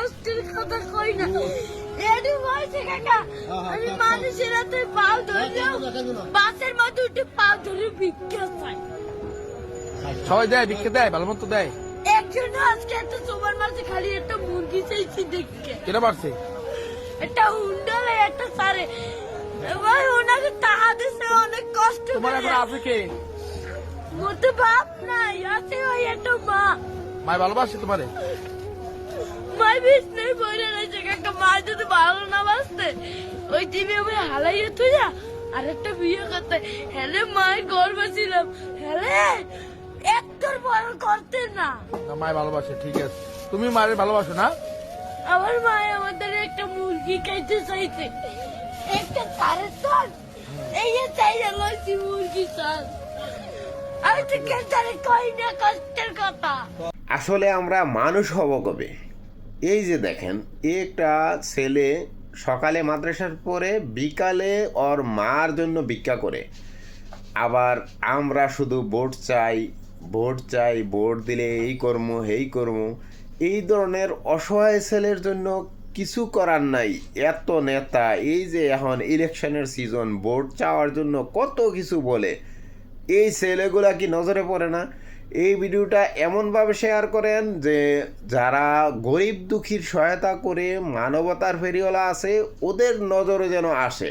কষ্টের কথা কই না এডি বলছে কাকা আমি মানুষের হাতে পাও ধরলাম বাসের মধ্যে উঠে পাও ধরে ভিক্ষা চাই সবাই দেয়, ভিক্ষা দেয়, ভালো মতো দেয়। একজন আজকে একটা তোমার মাঝে খালি একটা মুরগি চাইছি দেখে কেটা পারছে? একটা উন্ডালে একটা সারে ভাই ওনাকে টাকা দিছে অনেক কষ্ট তোমার করে এখন আছে কে? মোর তো বাপ নাই আছে ওই একটা মা মায় ভালোবাসে তোমারে? মাই বিছনে পড়ে রয়েছে কাকা মা যদি ভালো না বাসতে ওই টিভি আমি হালাইয়ে তুই আর একটা বিয়ে করতে হেলে মায়ের গর্ব ছিলাম হেলে একটার বড় করতে না না, মায় ভালোবাসে, ঠিক আছে। তুমি মায়ের ভালোবাসো না? আমার মায় আমাদের একটা মুরগি খাইতে চাইছে একটা সাড়ে চার এই যে চাই লইছি মুরগি চার আমি তো কেন কই না কষ্টের কথা আসলে আমরা মানুষ হব কবে? এই যে দেখেন, একটা ছেলে সকালে মাদ্রাসার পরে বিকালে ওর মার জন্য ভিক্ষা করে। আবার আমরা শুধু ভোট চাই, ভোট চাই, ভোট দিলে এই কর্ম এই কর্ম, এই ধরনের অসহায় ছেলের জন্য কিছু করার নাই। এত নেতা এই যে এখন ইলেকশনের সিজন, ভোট চাওয়ার জন্য কত কিছু বলে, এই ছেলেগুলা কি নজরে পড়ে না? এই ভিডিওটা এমনভাবে শেয়ার করেন যে যারা গরিব দুঃখীর সহায়তা করে মানবতার ফেরিওয়ালা আছে ওদের নজরে যেন আসে।